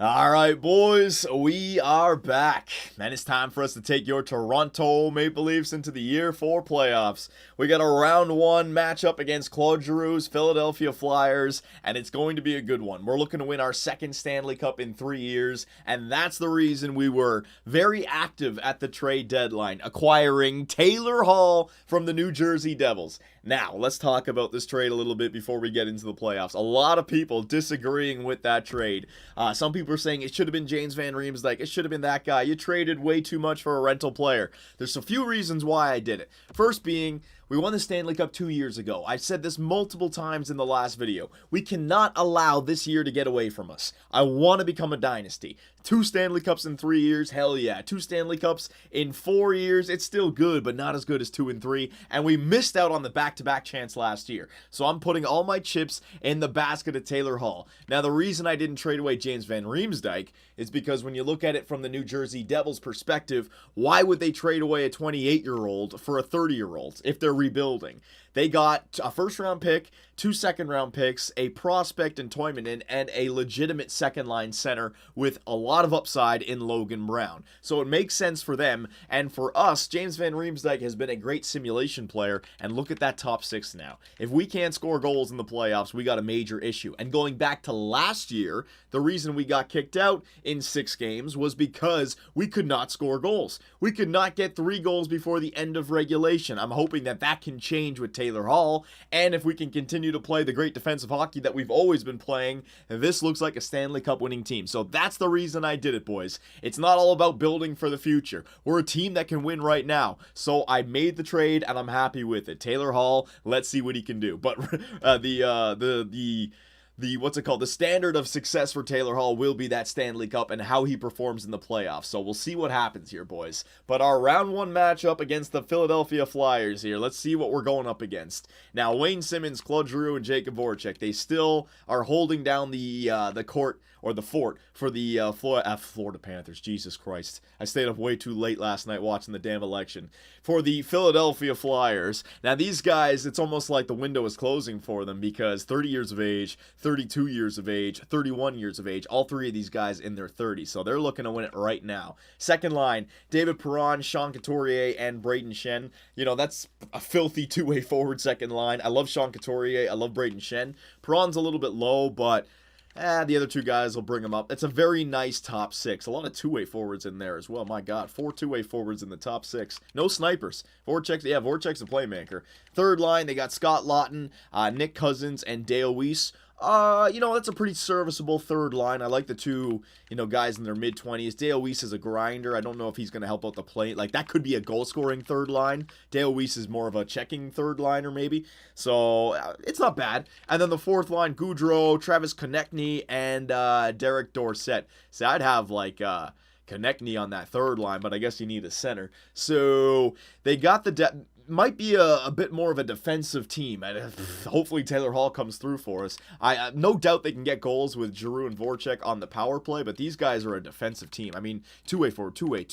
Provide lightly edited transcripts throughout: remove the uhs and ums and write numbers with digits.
All right, boys, we are back, and it's time for us to take your Toronto Maple Leafs into the Year 4 playoffs. We got a round one matchup against Claude Giroux's Philadelphia Flyers, and it's going to be a good one. We're looking to win our second Stanley Cup in 3 years, and that's the reason we were very active at the trade deadline, acquiring Taylor Hall from the New Jersey Devils. Now, let's talk about this trade a little bit before we get into the playoffs. A lot of people disagreeing with that trade. Some people are saying it should have been James Van Riemsdyk. It should have been that guy. You traded way too much for a rental player. There's a few reasons why I did it. First being, we won the Stanley Cup 2 years ago. I've said this multiple times in the last video. We cannot allow this year to get away from us. I want to become a dynasty. 2 Stanley Cups in 3 years, hell yeah. 2 Stanley Cups in 4 years, it's still good, but not as good as 2 and 3. And we missed out on the back-to-back chance last year. So I'm putting all my chips in the basket of Taylor Hall. Now, the reason I didn't trade away James Van Riemsdyk is because when you look at it from the New Jersey Devils perspective, why would they trade away a 28-year-old for a 30-year-old if they're rebuilding? They got a first-round pick, 2 second-round picks, a prospect in Toivonen, and a legitimate second-line center with a lot of upside in Logan Brown. So it makes sense for them, and for us, James Van Riemsdyk has been a great simulation player, and look at that top 6 now. If we can't score goals in the playoffs, we got a major issue. And going back to last year, the reason we got kicked out in 6 games was because we could not score goals. We could not get 3 goals before the end of regulation. I'm hoping that that can change with Taylor Hall, and if we can continue to play the great defensive hockey that we've always been playing, this looks like a Stanley Cup winning team. So that's the reason I did it, boys. It's not all about building for the future. We're a team that can win right now. So I made the trade, and I'm happy with it. Taylor Hall, let's see what he can do. But the standard of success for Taylor Hall will be that Stanley Cup and how he performs in the playoffs. So we'll see what happens here, boys. But our round one matchup against the Philadelphia Flyers here. Let's see what we're going up against. Now, Wayne Simmons, Claude Giroux, and Jacob Voracek, they still are holding down the court or the fort for the Florida Panthers. Jesus Christ. I stayed up way too late last night watching the damn election. For the Philadelphia Flyers. Now, these guys, it's almost like the window is closing for them because 30 years of age, 32 years of age, 31 years of age, all 3 of these guys in their 30s. So they're looking to win it right now. Second line, David Perron, Sean Couturier, and Braden Shen. You know, that's a filthy two-way forward second line. I love Sean Couturier. I love Braden Shen. Perron's a little bit low, but the other 2 guys will bring them up. It's a very nice top 6. A lot of two-way forwards in there as well. My God, 4 two-way forwards in the top 6. No snipers. Voracek's a playmaker. Third line, they got Scott Laughton, Nick Cousins, and Dale Weiss. That's a pretty serviceable third line. I like the 2, guys in their mid-20s. Dale Weiss is a grinder. I don't know if he's going to help out the plate. Like, that could be a goal-scoring third line. Dale Weiss is more of a checking third liner, maybe. So, it's not bad. And then the fourth line, Gaudreau, Travis Konechny, and Derek Dorsett. See, I'd have, Konechny on that third line, but I guess you need a center. So, they got the depth. Might be a bit more of a defensive team, and hopefully Taylor Hall comes through for us. I no doubt they can get goals with Giroux and Voracek on the power play, but these guys are a defensive team. I mean, two-way forward, two-way.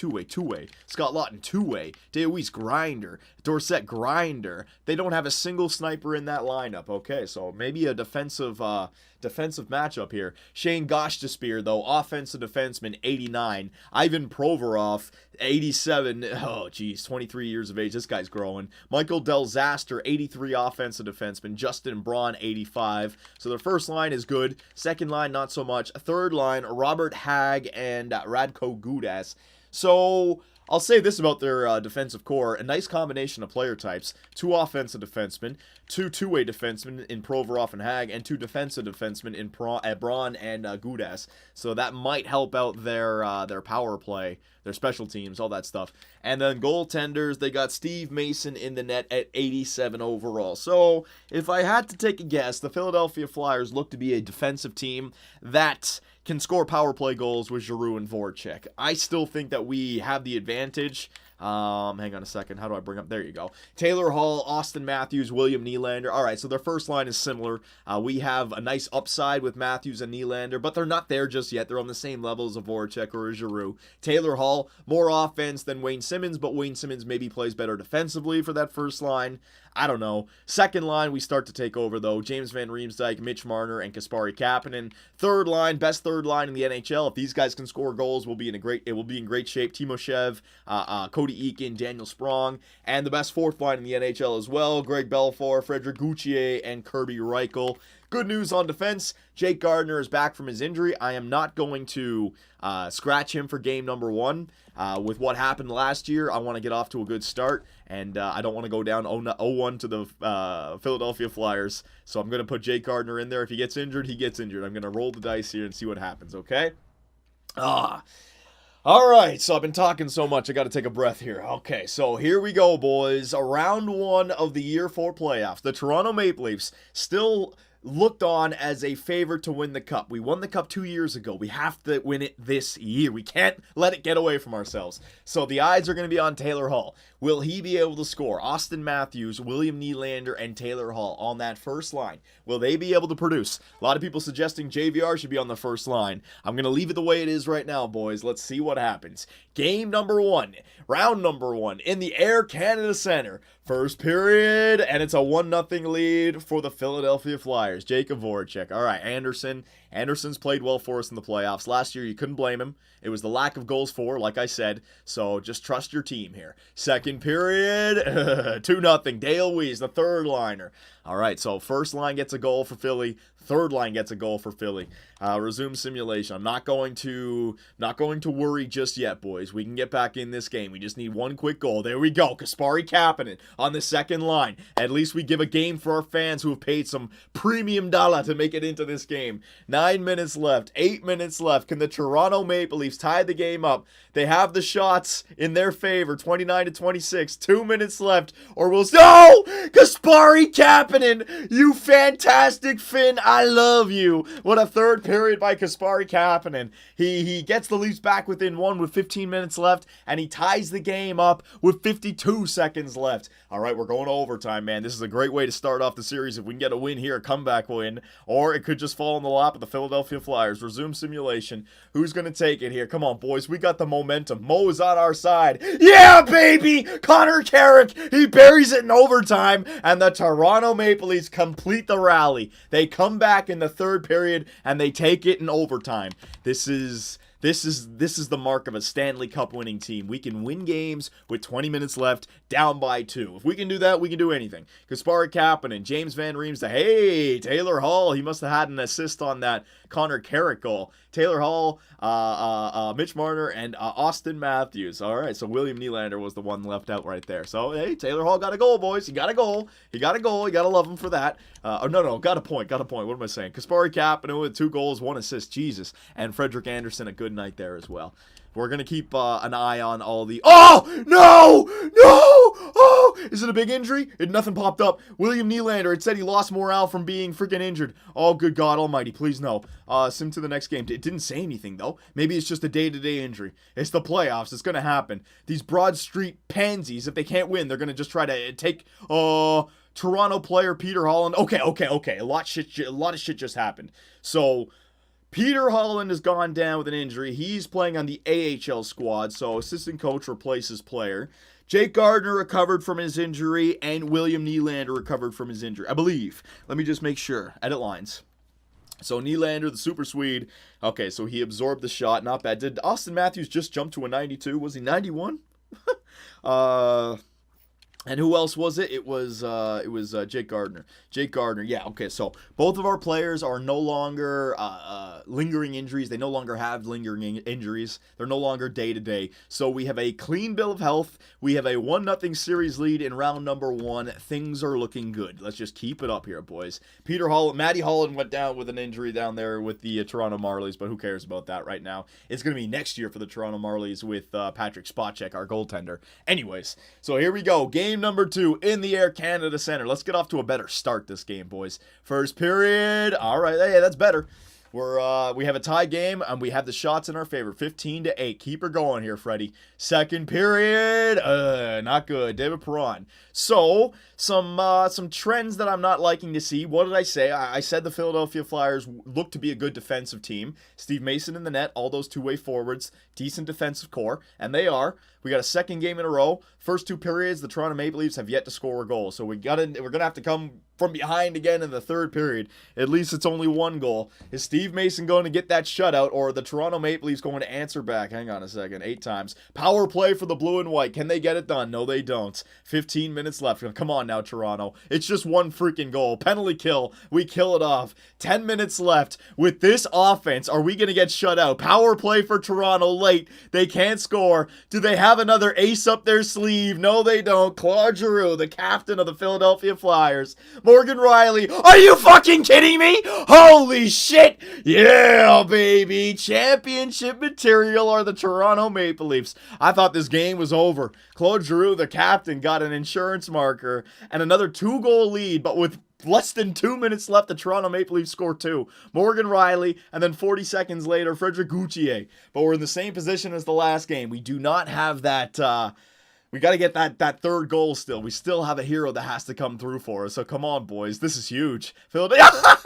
Scott Laughton, two-way. Dale Weiss, grinder. Dorsett, grinder. They don't have a single sniper in that lineup. Okay, so maybe a defensive matchup here. Shane Gostisbehere, though, offensive defenseman, 89. Ivan Provorov, 87. Oh, geez, 23 years of age. This guy's growing. Michael Delzaster, 83 offensive defenseman. Justin Braun, 85. So their first line is good. Second line, not so much. Third line, Robert Hagg and Radko Gudas. So I'll say this about their defensive core. A nice combination of player types. 2 offensive defensemen, 2 two-way defensemen in Provorov and Hagg, and 2 defensive defensemen in Braun and Gudas. So that might help out their power play, their special teams, all that stuff. And then goaltenders, they got Steve Mason in the net at 87 overall. So if I had to take a guess, the Philadelphia Flyers look to be a defensive team that can score power play goals with Giroux and Voracek. I still think that we have the advantage. Hang on a second. How do I bring up? There you go. Taylor Hall, Austin Matthews, William Nylander. All right, so their first line is similar. We have a nice upside with Matthews and Nylander, but they're not there just yet. They're on the same level as a Voracek or a Giroux. Taylor Hall, more offense than Wayne Simmons, but Wayne Simmons maybe plays better defensively for that first line. I don't know. Second line, we start to take over, though. James Van Riemsdyk, Mitch Marner, and Kasperi Kapanen. Third line, best third line in the NHL. If these guys can score goals, it will be in great shape. Timoshev, Cody Eakin, Daniel Sprong, and the best fourth line in the NHL as well. Greg Belfour, Frederic Gauthier, and Kirby Reichel. Good news on defense. Jake Gardiner is back from his injury. I am not going to scratch him for game number 1. With what happened last year, I want to get off to a good start, and I don't want to go down 0-1 to the Philadelphia Flyers. So I'm going to put Jake Gardiner in there. If he gets injured, he gets injured. I'm going to roll the dice here and see what happens, okay? All right, so I've been talking so much, I got to take a breath here. Okay, so here we go, boys. Round 1 of the Year 4 playoffs. The Toronto Maple Leafs still looked on as a favorite to win the Cup. We won the Cup 2 years ago. We have to win it this year. We can't let it get away from ourselves. So the eyes are going to be on Taylor Hall. Will he be able to score? Austin Matthews, William Nylander, and Taylor Hall on that first line. Will they be able to produce? A lot of people suggesting JVR should be on the first line. I'm going to leave it the way it is right now, boys. Let's see what happens. Game number 1, round number 1, in the Air Canada Center. First period, and it's a 1-0 lead for the Philadelphia Flyers. Jacob Voracek. All right, Anderson's played well for us in the playoffs. Last year, you couldn't blame him. It was the lack of goals for, like I said. So just trust your team here. Second period, 2-0. Dale Weiss, the third liner. All right, so first line gets a goal for Philly. Third line gets a goal for Philly. Resume simulation. I'm not going to worry just yet, boys. We can get back in this game. We just need one quick goal. There we go. Kasperi Kapanen on the second line. At least we give a game for our fans who have paid some premium dollar to make it into this game. 9 minutes left. 8 minutes left. Can the Toronto Maple Leafs tie the game up? They have the shots in their favor. 29-26. 2 minutes left. Or we'll... No! Kasperi Kapanen! You fantastic Finn! I love you. What a third period by Kasperi Kapanen. He gets the Leafs back within 1 with 15 minutes left, and he ties the game up with 52 seconds left. All right, we're going to overtime, man. This is a great way to start off the series if we can get a win here, a comeback win, or it could just fall in the lap of the Philadelphia Flyers. Resume simulation. Who's going to take it here? Come on, boys. We got the momentum. Mo is on our side. Yeah, baby! Connor Carrick, he buries it in overtime, and the Toronto Maple Leafs complete the rally. They come back in the third period, and they take it in overtime. This is the mark of a Stanley Cup winning team. We can win games with 20 minutes left, down by 2. If we can do that, we can do anything. Kasperi Kapanen, James Van Riemsdyk, hey, Taylor Hall, he must have had an assist on that Connor Carrick goal. Taylor Hall, Mitch Marner, and Austin Matthews. All right, so William Nylander was the one left out right there. So, hey, Taylor Hall got a goal, boys. He got a goal. He got a goal. You got to love him for that. No, got a point. What am I saying? Kasperi Kapanen with 2 goals, 1 assist. Jesus. And Frederik Andersen, a good night there as well. We're going to keep an eye on all the... Oh! No! Oh! Is it a big injury? Nothing popped up. William Nylander, it said he lost morale from being freaking injured. Oh, good God almighty. Please no. Sim to the next game. It didn't say anything, though. Maybe it's just a day-to-day injury. It's the playoffs. It's going to happen. These Broad Street pansies, if they can't win, they're going to just try to take... Toronto player Peter Holland. Okay. A lot of shit just happened. So... Peter Holland has gone down with an injury. He's playing on the AHL squad, so assistant coach replaces player. Jake Gardiner recovered from his injury, and William Nylander recovered from his injury, I believe. Let me just make sure. Edit lines. So Nylander, the super Swede. Okay, so he absorbed the shot. Not bad. Did Austin Matthews just jump to a 92? Was he 91? And who else was it? It was Jake Gardiner. Jake Gardiner, yeah, okay, so both of our players are no longer lingering injuries. They no longer have lingering injuries. They're no longer day-to-day. So we have a clean bill of health. We have a 1-0 series lead in round number 1. Things are looking good. Let's just keep it up here, boys. Matty Holland went down with an injury down there with the Toronto Marlies, but who cares about that right now? It's going to be next year for the Toronto Marlies with Patrick Spacek, our goaltender. Anyways, so here we go. Game number 2 in the Air Canada Center. Let's get off to a better start this game, boys. First period. All right. Hey, that's better. We have a tie game, and we have the shots in our favor, 15-8. Keep her going here, Freddie. Second period, not good. David Perron. So, some trends that I'm not liking to see. What did I say? I said the Philadelphia Flyers look to be a good defensive team. Steve Mason in the net, all those two-way forwards, decent defensive core, and they are. We got a second game in a row. First two periods, the Toronto Maple Leafs have yet to score a goal. So we're gonna have to come from behind again in the third period. At least it's only one goal. Is Steve Mason going to get that shutout, or are the Toronto Maple Leafs going to answer back? Hang on a second. 8 times. Power play for the blue and white. Can they get it done? No, they don't. 15 minutes left. Come on now, Toronto. It's just one freaking goal. Penalty kill. We kill it off. 10 minutes left. With this offense, are we going to get shut out? Power play for Toronto late. They can't score. Do they have another ace up their sleeve? No, they don't. Claude Giroux, the captain of the Philadelphia Flyers. Morgan Riley. Are you fucking kidding me? Holy shit. Yeah, baby. Championship material are the Toronto Maple Leafs. I thought this game was over. Claude Giroux, the captain, got an insurance marker and another 2-goal lead, but with less than 2 minutes left, the Toronto Maple Leafs score 2. Morgan Riley, and then 40 seconds later, Frederic Gauthier. But we're in the same position as the last game. We do not have that... we got to get that third goal still. We still have a hero that has to come through for us. So come on, boys. This is huge. Philadelphia...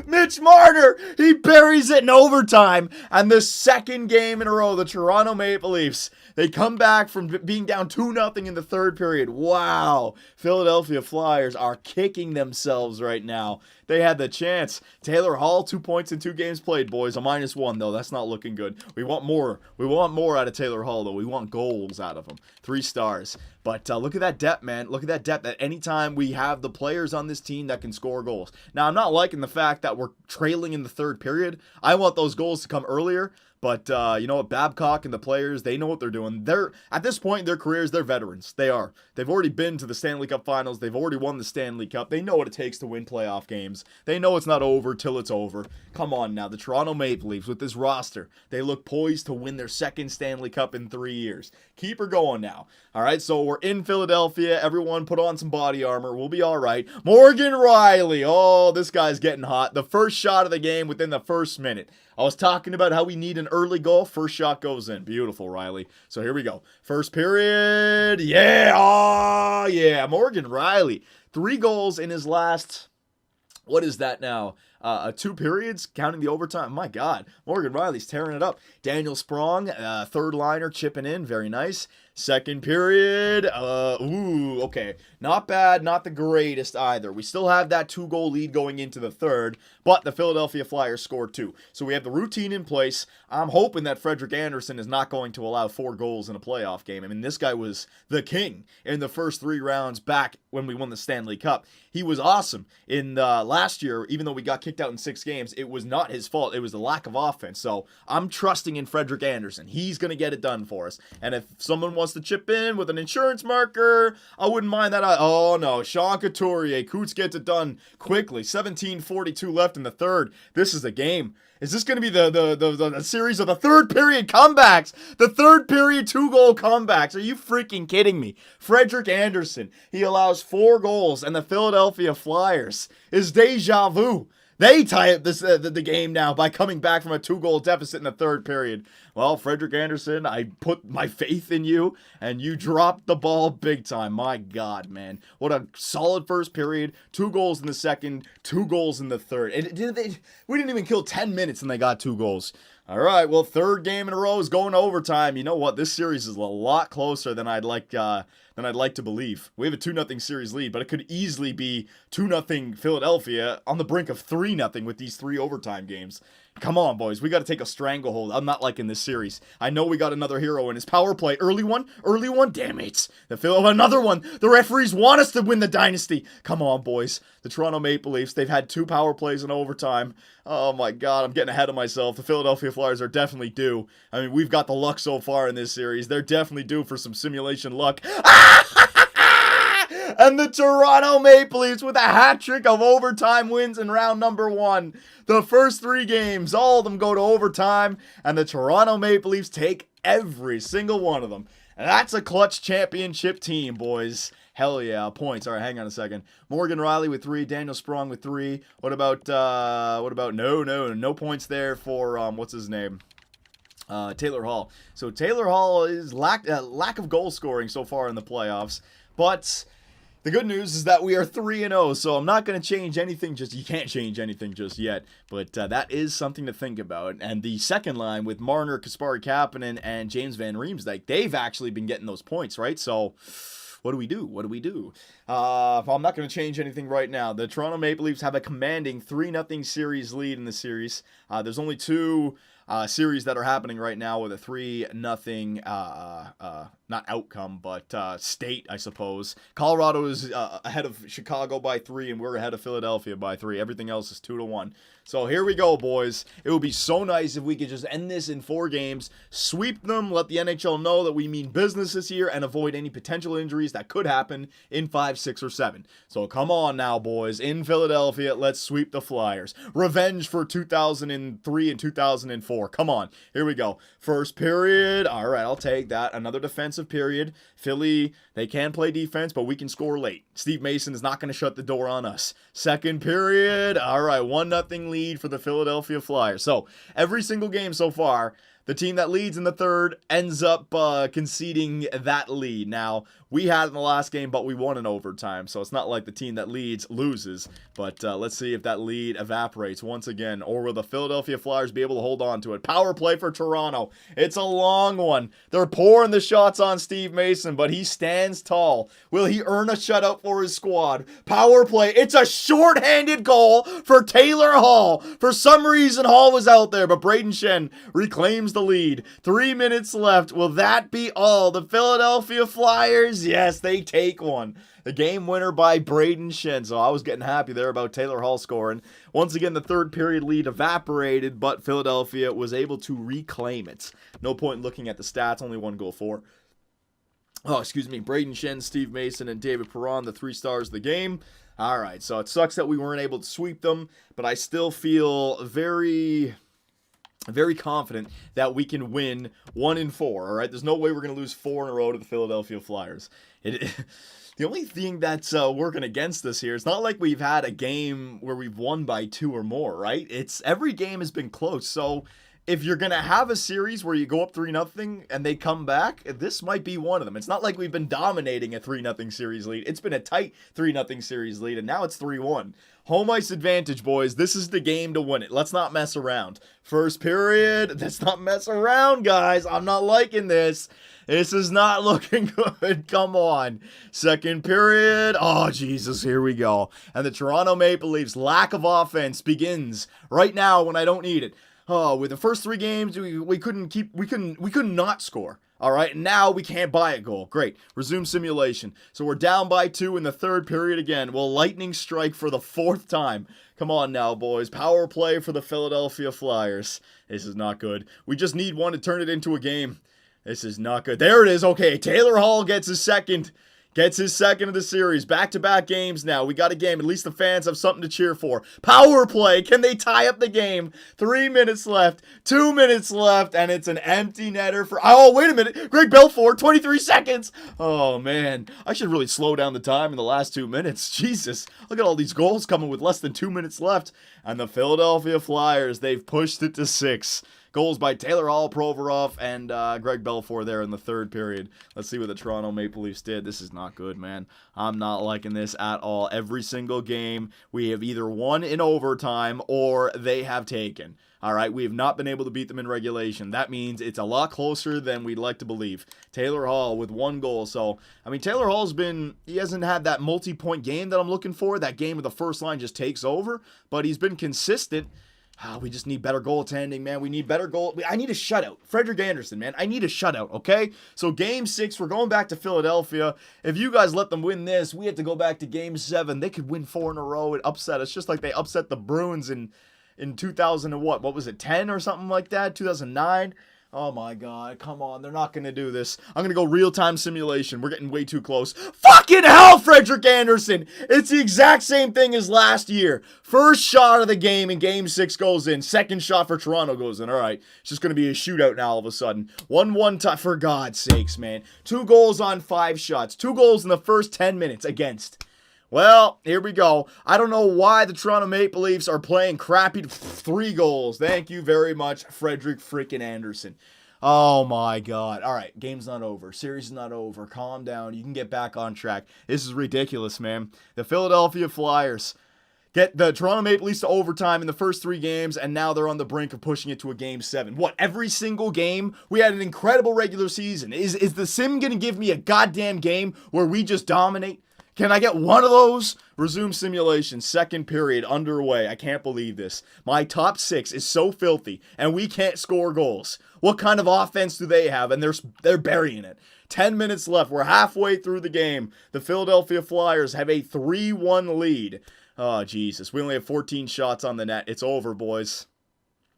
Mitch Marner, he buries it in overtime. And the second game in a row, the Toronto Maple Leafs, they come back from being down 2-0 in the third period. Wow. Philadelphia Flyers are kicking themselves right now. They had the chance. Taylor Hall, 2 points in 2 games played, boys. A -1, though. That's not looking good. We want more. We want more out of Taylor Hall, though. We want goals out of him. 3 stars. But look at that depth, man. Look at that depth. At any time we have the players on this team that can score goals. Now, I'm not liking the fact that we're trailing in the third period. I want those goals to come earlier. But, you know what, Babcock and the players, they know what they're doing. At this point in their careers, they're veterans. They are. They've already been to the Stanley Cup Finals. They've already won the Stanley Cup. They know what it takes to win playoff games. They know it's not over till it's over. Come on now, the Toronto Maple Leafs with this roster, they look poised to win their second Stanley Cup in 3 years. Keep her going now. All right, so we're in Philadelphia. Everyone put on some body armor. We'll be all right. Morgan Riley. Oh, this guy's getting hot. The first shot of the game within the first minute. I was talking about how we need an early goal. First shot goes in. Beautiful, Riley. So here we go. First period. Yeah. Oh, yeah. Morgan Riley. 3 goals in his last... What is that now? 2 periods, counting the overtime. My God, Morgan Riley's tearing it up. Daniel Sprong, third liner, chipping in. Very nice. Second period. Okay. Not bad, not the greatest either. We still have that 2-goal lead going into the third, but the Philadelphia Flyers scored 2. So we have the routine in place. I'm hoping that Frederik Andersen is not going to allow 4 goals in a playoff game. I mean, this guy was the king in the first 3 rounds back when we won the Stanley Cup. He was awesome in last year, even though we got kicked out in 6 games. It was not his fault. It was the lack of offense. So I'm trusting in Frederik Andersen. He's going to get it done for us. And if someone wants to chip in with an insurance marker, I wouldn't mind that. Oh no, Sean Couturier. Coots gets it done quickly. 17:42 left in the third. This is a game. Is this going to be the series of the third period comebacks? The third period 2-goal comebacks. Are you freaking kidding me? Frederik Andersen. He allows 4 goals, and the Philadelphia Flyers is deja vu. They tie up the game now by coming back from a 2-goal deficit in the third period. Well, Frederik Andersen, I put my faith in you, and you dropped the ball big time. My God, man. What a solid first period. 2 goals in the second, 2 goals in the third. We didn't even kill 10 minutes, and they got 2 goals. All right, well, third game in a row is going to overtime. You know what? This series is a lot closer than I'd like to believe. We have a 2-0 series lead, but it could easily be 2-0 Philadelphia on the brink of 3-0 with these 3 overtime games. Come on, boys. We got to take a stranglehold. I'm not liking this series. I know we got another hero in his power play. Early one. Damn it. Another one. The referees want us to win the dynasty. Come on, boys. The Toronto Maple Leafs, they've had 2 power plays in overtime. Oh, my God. I'm getting ahead of myself. The Philadelphia Flyers are definitely due. I mean, we've got the luck so far in this series. They're definitely due for some simulation luck. And the Toronto Maple Leafs with a hat trick of overtime wins in round number 1. The first 3 games, all of them go to overtime, and the Toronto Maple Leafs take every single one of them. And that's a clutch championship team, boys. Hell yeah, points. All right, hang on a second. Morgan Riley with 3, Daniel Sprong with 3. What about no points there for what's his name? Taylor Hall. So Taylor Hall is lack of goal scoring so far in the playoffs, but the good news is that we are 3-0, so I'm not going to change anything. You can't change anything just yet, but that is something to think about. And the second line with Marner, Kasperi Kapanen, and James Van Riemsdyk, they've actually been getting those points, right? So what do we do? I'm not going to change anything right now. The Toronto Maple Leafs have a commanding 3-0 series lead in the series. There's only 2 series that are happening right now with a 3-0 not outcome, but state, I suppose. Colorado is ahead of Chicago by 3, and we're ahead of Philadelphia by 3. Everything else is 2-1. So here we go, boys. It would be so nice if we could just end this in 4 games, sweep them, let the NHL know that we mean business this year, and avoid any potential injuries that could happen in 5, 6, or 7. So come on now, boys. In Philadelphia, let's sweep the Flyers. Revenge for 2003 and 2004. Come on. Here we go. First period. All right, I'll take that. Another defensive period. Philly, they can play defense, but we can score late. Steve Mason is not going to shut the door on us. Second period. All right, 1-0 lead for the Philadelphia Flyers. So every single game so far, the team that leads in the third ends up conceding that lead. Now, we had it in the last game, but we won in overtime, so it's not like the team that leads loses. But let's see if that lead evaporates once again, or will the Philadelphia Flyers be able to hold on to it? Power play for Toronto. It's a long one. They're pouring the shots on Steve Mason, but he stands tall. Will he earn a shutout for his squad? Power play. It's a shorthanded goal for Taylor Hall. For some reason, Hall was out there, but Braden Shen reclaims the lead. 3 minutes left. Will that be all? The Philadelphia Flyers, yes, they take one. The game winner by Braden Shen. So I was getting happy there about Taylor Hall scoring. Once again, the third period lead evaporated, but Philadelphia was able to reclaim it. No point in looking at the stats. Only 1 goal for. Braden Shen, Steve Mason, and David Perron, the 3 stars of the game. All right, so it sucks that we weren't able to sweep them, but I still feel very confident that we can win 1-4, all right? There's no way we're going to lose 4 in a row to the Philadelphia Flyers. The only thing that's working against us here, it's not like we've had a game where we've won by 2 or more, right? Every game has been close, so if you're going to have a series where you go up 3-0 and they come back, this might be one of them. It's not like we've been dominating a 3-0 series lead. It's been a tight 3-0 series lead, and now it's 3-1. Home ice advantage, boys. This is the game to win it. Let's not mess around. First period. Let's not mess around, guys. I'm not liking this. This is not looking good. Come on. Second period. Oh, Jesus. Here we go. And the Toronto Maple Leafs' lack of offense begins right now when I don't need it. Oh, with the first 3 games, we couldn't not score. All right, now we can't buy a goal. Great. Resume simulation. So we're down by 2 in the third period again. Will lightning strike for the 4th time? Come on now, boys. Power play for the Philadelphia Flyers. This is not good. We just need one to turn it into a game. This is not good. There it is. Okay, Taylor Hall gets his second. Gets his second of the series. Back-to-back games now. We got a game. At least the fans have something to cheer for. Power play. Can they tie up the game? 3 minutes left. 2 minutes left. And it's an empty netter for... Oh, wait a minute. Greg Belfour, 23 seconds. Oh, man. I should really slow down the time in the last 2 minutes. Jesus. Look at all these goals coming with less than 2 minutes left. And the Philadelphia Flyers, they've pushed it to 6. Goals by Taylor Hall, Provorov, and Greg Belfour there in the third period. Let's see what the Toronto Maple Leafs did. This is not good, man. I'm not liking this at all. Every single game, we have either won in overtime or they have taken. All right, we have not been able to beat them in regulation. That means it's a lot closer than we'd like to believe. Taylor Hall with 1 goal. So, I mean, Taylor Hall's he hasn't had that multi-point game that I'm looking for. That game with the first line just takes over, but he's been consistent. We just need better goaltending, man. We need better goal. I need a shutout. Frederik Andersen, man. I need a shutout, okay? So game 6, we're going back to Philadelphia. If you guys let them win this, we have to go back to game 7. They could win 4 in a row and upset us, just like they upset the Bruins in 2000 and what was it, 10 or something like that, 2009. Oh my god, come on, they're not gonna do this. I'm gonna go real-time simulation. We're getting way too close. Fucking hell, Frederik Andersen! It's the exact same thing as last year. First shot of the game in Game 6 goes in. Second shot for Toronto goes in. Alright, it's just gonna be a shootout now all of a sudden. 1-1 tie, for God's sakes, man. 2 goals on 5 shots. 2 goals in the first 10 minutes against. Well, here we go. I don't know why the Toronto Maple Leafs are playing crappy. 3 goals. Thank you very much, Frederik freaking Andersen. Oh my god. All right, game's not over. Series is not over. Calm down. You can get back on track. This is ridiculous, man. The Philadelphia Flyers get the Toronto Maple Leafs to overtime in the first 3 games, and now they're on the brink of pushing it to a Game 7. What, every single game? We had an incredible regular season. Is the sim going to give me a goddamn game where we just dominate? Can I get one of those? Resume simulation. Second period underway. I can't believe this. My top 6 is so filthy, and we can't score goals. What kind of offense do they have? And they're burying it. 10 minutes left. We're halfway through the game. The Philadelphia Flyers have a 3-1 lead. Oh, Jesus. We only have 14 shots on the net. It's over, boys.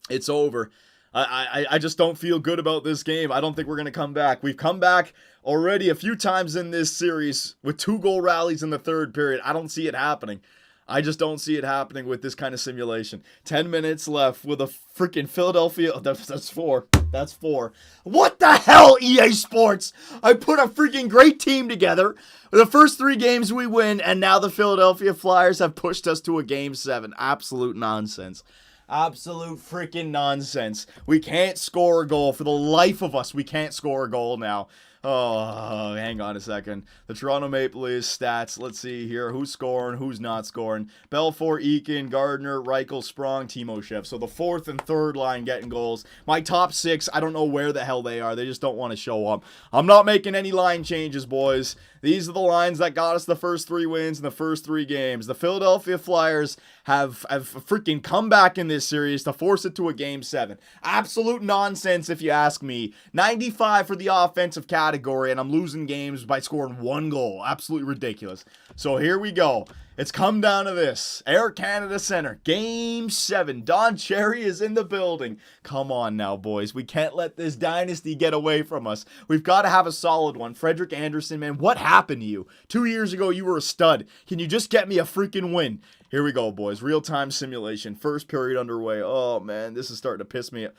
It's over. I just don't feel good about this game. I don't think we're going to come back. We've come back already a few times in this series with 2-goal rallies in the third period. I don't see it happening. I just don't see it happening with this kind of simulation. 10 minutes left with a freaking Philadelphia. Oh, that's 4. That's 4. What the hell, EA Sports? I put a freaking great team together. The first 3 games we win, and now the Philadelphia Flyers have pushed us to a Game 7. Absolute nonsense. Absolute freaking nonsense. We can't score a goal. For the life of us, we can't score a goal now. Oh, hang on a second. The Toronto Maple Leafs stats. Let's see here. Who's scoring? Who's not scoring? Belfour, Eakin, Gardner, Reichel, Sprong, Timoshev. So the fourth and third line getting goals. My top 6, I don't know where the hell they are. They just don't want to show up. I'm not making any line changes, boys. These are the lines that got us the first 3 wins in the first 3 games. The Philadelphia Flyers have freaking come back in this series to force it to a Game 7. Absolute nonsense if you ask me. 95 for the offensive category, and I'm losing games by scoring 1 goal. Absolutely ridiculous. So here we go. It's come down to this. Air Canada Center, Game 7. Don Cherry is in the building. Come on now, boys. We can't let this dynasty get away from us. We've got to have a solid one. Frederik Andersen, man, what happened to you? 2 years ago, you were a stud. Can you just get me a freaking win? Here we go, boys. Real-time simulation. First period underway. Oh, man, this is starting to piss me off.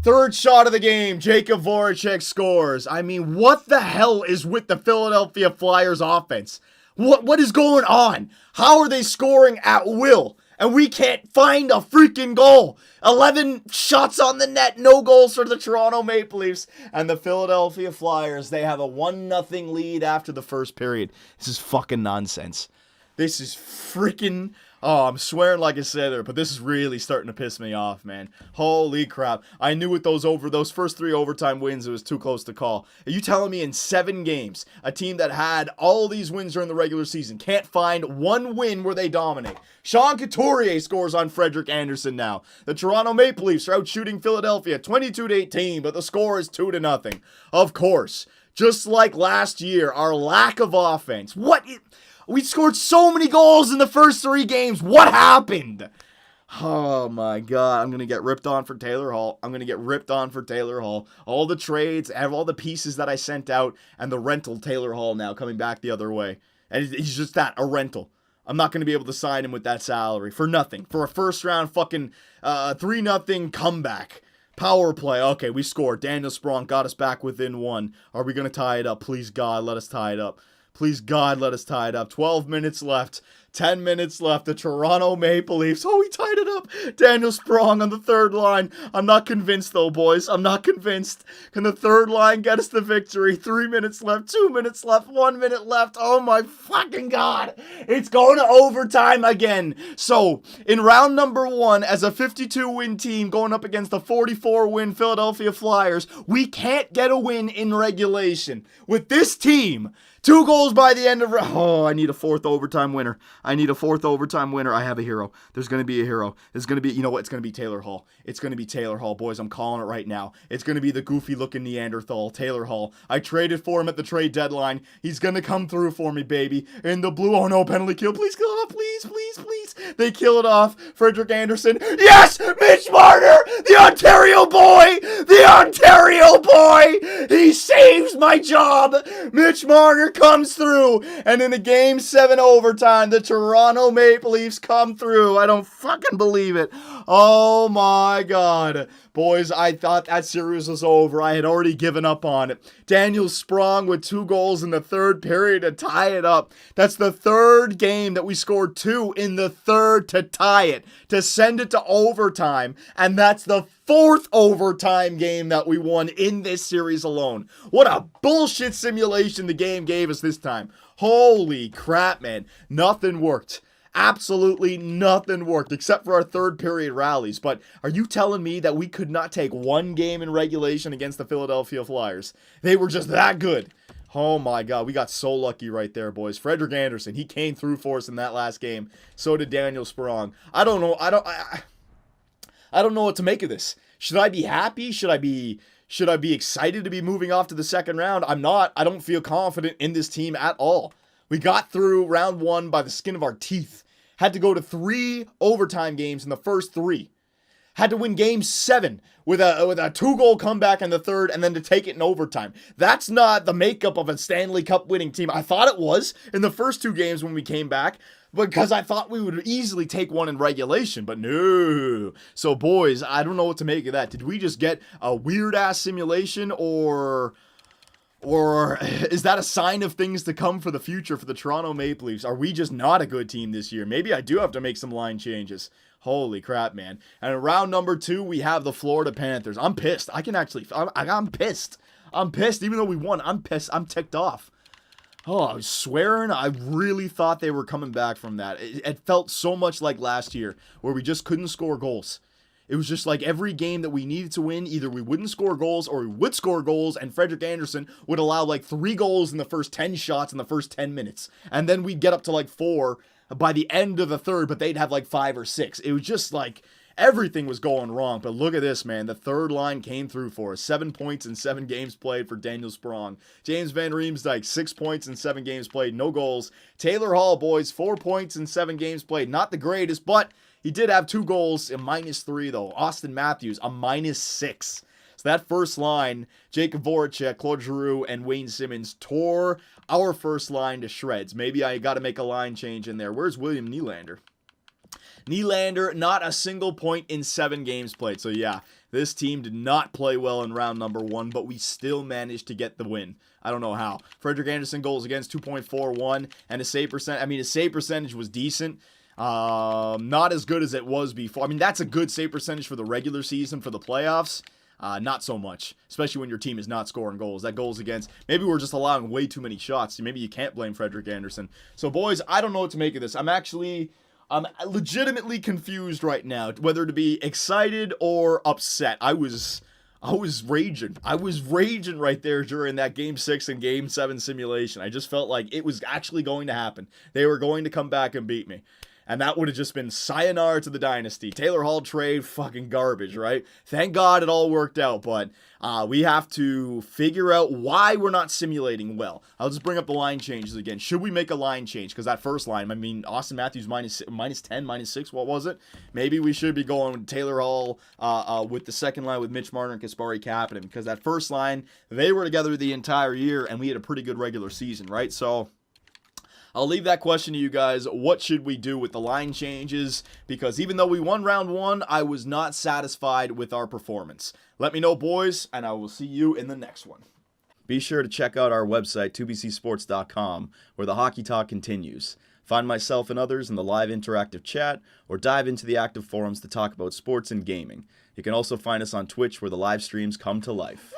Third shot of the game. Jacob Voracek scores. I mean, what the hell is with the Philadelphia Flyers offense? What is going on? How are they scoring at will? And we can't find a freaking goal. 11 shots on the net, no goals for the Toronto Maple Leafs. And the Philadelphia Flyers, they have a 1-0 lead after the first period. This is fucking nonsense. This is freaking... Oh, I'm swearing like I said there, but this is really starting to piss me off, man. Holy crap. I knew with those first 3 overtime wins, it was too close to call. Are you telling me in 7 games, a team that had all these wins during the regular season can't find 1 win where they dominate? Sean Couturier scores on Frederik Andersen now. The Toronto Maple Leafs are out shooting Philadelphia 22-18, but the score is 2-0. Of course, just like last year, our lack of offense. We scored so many goals in the first 3 games. What happened? Oh my god, I'm going to get ripped on for Taylor Hall. All the trades, all the pieces that I sent out, and the rental Taylor Hall now coming back the other way. And he's just that, a rental. I'm not going to be able to sign him with that salary for nothing. For a first round fucking 3-0 comeback. Power play. Okay, we scored. Daniel Sprong got us back within 1. Are we going to tie it up? Please, God, let us tie it up. Please, God, let us tie it up. 12 minutes left. 10 minutes left. The Toronto Maple Leafs. Oh, we tied it up. Daniel Sprong on the third line. I'm not convinced, though, boys. I'm not convinced. Can the third line get us the victory? 3 minutes left. 2 minutes left. 1 minute left. Oh, my fucking God. It's going to overtime again. So, in round number 1, as a 52-win team going up against the 44-win Philadelphia Flyers, we can't get a win in regulation. With this team... 2 goals by the end of... Oh, I need a 4th overtime winner. I need a 4th overtime winner. I have a hero. There's going to be a hero. There's going to be... You know what? It's going to be Taylor Hall. It's going to be Taylor Hall, boys. I'm calling it right now. It's going to be the goofy-looking Neanderthal, Taylor Hall. I traded for him at the trade deadline. He's going to come through for me, baby. In the blue... Oh, no, penalty kill. Please kill it off. Please, please, please. They kill it off. Frederik Andersen. Yes! Mitch Marner! The Ontario boy! The Ontario boy! He saves my job! Mitch Marner comes through, and in a Game 7 overtime, the Toronto Maple Leafs come through. I don't fucking believe it. Oh my God. Boys, I thought that series was over. I had already given up on it. Daniel Sprong with 2 goals in the 3rd period to tie it up. That's the 3rd game that we scored 2 in the 3rd to tie it, to send it to overtime, and that's the 4th overtime game that we won in this series alone. What a bullshit simulation the game gave us this time. Holy crap, man. Nothing worked. Absolutely nothing worked except for our 3rd period rallies. But are you telling me that we could not take 1 game in regulation against the Philadelphia Flyers? They were just that good. Oh my God, we got so lucky right there, boys. Frederik Andersen, he came through for us in that last game. So did Daniel Sprong. I don't know. I don't know what to make of this. Should I be happy? Should I be excited to be moving off to the 2nd round? I'm not. I don't feel confident in this team at all. We got through round 1 by the skin of our teeth. Had to go to 3 overtime games in the first 3. Had to win Game 7 with a 2-goal comeback in the 3rd and then to take it in overtime. That's not the makeup of a Stanley Cup winning team. I thought it was in the first 2 games when we came back, because I thought we would easily take 1 in regulation, but no. So boys, I don't know what to make of that. Did we just get a weird-ass simulation, or is that a sign of things to come for the future for the Toronto Maple Leafs? Are we just not a good team this year? Maybe I do have to make some line changes. Holy crap, man. And in round number 2, we have the Florida Panthers. I'm pissed. I'm pissed. I'm pissed. Even though we won, I'm pissed. I'm ticked off. Oh, I was swearing. I really thought they were coming back from that. It felt so much like last year, where we just couldn't score goals. It was just like every game that we needed to win, either we wouldn't score goals or we would score goals, and Frederik Andersen would allow like 3 goals in the first 10 shots in the first 10 minutes. And then we'd get up to like 4 by the end of the 3rd, but they'd have like 5 or 6. It was just like everything was going wrong. But look at this, man. The 3rd line came through for us. 7 points in 7 games played for Daniel Sprong. James Van Riemsdyk, 6 points in 7 games played, no goals. Taylor Hall, boys, 4 points in 7 games played. Not the greatest, but he did have 2 goals, a -3 though. Austin Matthews, a -6. So that first line, Jacob Voracek, Claude Giroux, and Wayne Simmons tore our first line to shreds. Maybe I got to make a line change in there. Where's William Nylander? Nylander, not a single point in 7 games played. So yeah, this team did not play well in round number 1, but we still managed to get the win. I don't know how. Frederik Andersen goals against 2.41, and his save percentage was decent. Not as good as it was before. I mean, that's a good save percentage for the regular season. For the playoffs, not so much, especially when your team is not scoring goals. That goals against, maybe we're just allowing way too many shots. Maybe you can't blame Frederik Andersen. So boys, I don't know what to make of this. I'm legitimately confused right now, whether to be excited or upset. I was raging. I was raging right there during that Game 6 and Game 7 simulation. I just felt like it was actually going to happen. They were going to come back and beat me. And that would have just been sayonara to the dynasty. Taylor Hall trade, fucking garbage, right? Thank God it all worked out, but we have to figure out why we're not simulating well. I'll just bring up the line changes again. Should we make a line change? Because that first line, I mean, Austin Matthews minus 10, -6, what was it? Maybe we should be going with Taylor Hall with the second line with Mitch Marner and Kasperi Kapanen, because that first line, they were together the entire year, and we had a pretty good regular season, right? So I'll leave that question to you guys. What should we do with the line changes? Because even though we won round 1, I was not satisfied with our performance. Let me know, boys, and I will see you in the next one. Be sure to check out our website, 2bcsports.com, where the hockey talk continues. Find myself and others in the live interactive chat, or dive into the active forums to talk about sports and gaming. You can also find us on Twitch, where the live streams come to life.